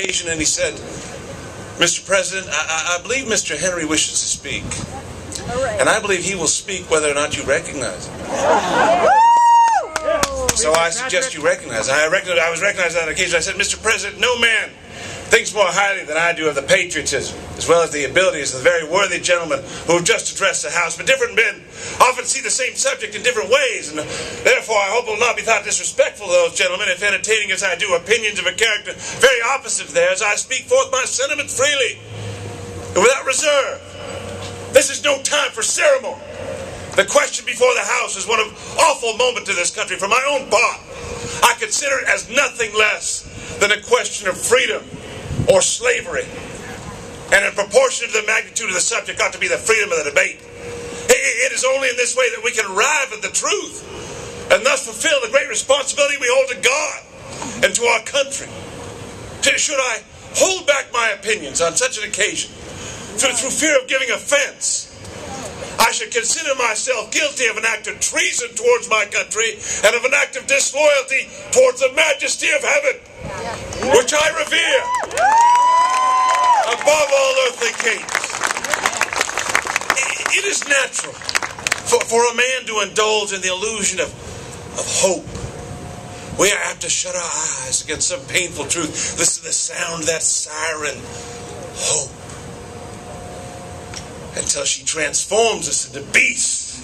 occasion and he said, Mr. President, I believe Mr. Henry wishes to speak. And I believe he will speak whether or not you recognize him. So I suggest you recognize him. I was recognized on that occasion. I said, Mr. President, no man thinks more highly than I do of the patriotism, as well as the abilities of the very worthy gentleman who have just addressed the House. But different men often see the same subject in different ways, and therefore I hope it will not be thought disrespectful to those gentlemen if, entertaining as I do opinions of a character very opposite to theirs, I speak forth my sentiments freely and without reserve. This is no time for ceremony. The question before the House is one of awful moment to this country. For my own part, I consider it as nothing less than a question of freedom or slavery. And in proportion to the magnitude of the subject ought to be the freedom of the debate. It is only in this way that we can arrive at the truth and thus fulfill the great responsibility we hold to God and to our country. Should I hold back my opinions on such an occasion through fear of giving offense, I should consider myself guilty of an act of treason towards my country and of an act of disloyalty towards the majesty of heaven, which I revere above all earthly kings. It is natural for a man to indulge in the illusion of hope. We are apt to shut our eyes against some painful truth. Listen to the sound of that siren, hope, until she transforms us into beasts.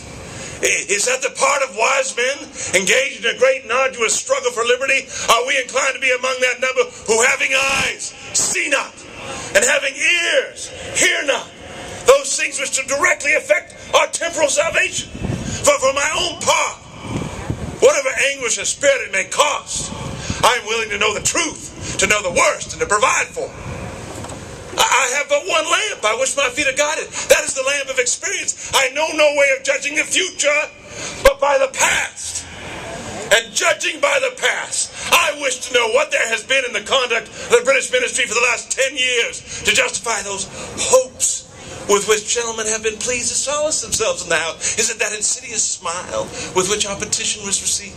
Is that the part of wise men engaged in a great and arduous struggle for liberty? Are we inclined to be among that number who, having eyes, see not, and having ears, hear not, those things which directly affect our temporal salvation? For my own part, whatever anguish of spirit it may cost, I am willing to know the truth, to know the worst, and to provide for it. I have but one lamp by which my feet are guided. That is the lamp of experience. I know no way of judging the future, but by the past. And judging by the past, I wish to know what there has been in the conduct of the British ministry for the last 10 years to justify those hopes with which gentlemen have been pleased to solace themselves in the House. Is it that insidious smile with which our petition was received?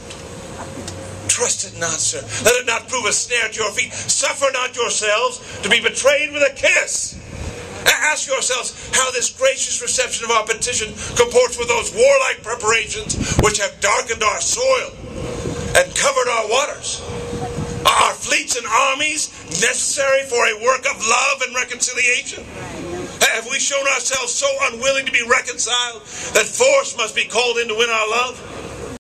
Trust it not, sir. Let it not prove a snare at your feet. Suffer not yourselves to be betrayed with a kiss. Ask yourselves how this gracious reception of our petition comports with those warlike preparations which have darkened our soil and covered our waters. Are fleets and armies necessary for a work of love and reconciliation? Have we shown ourselves so unwilling to be reconciled that force must be called in to win our love?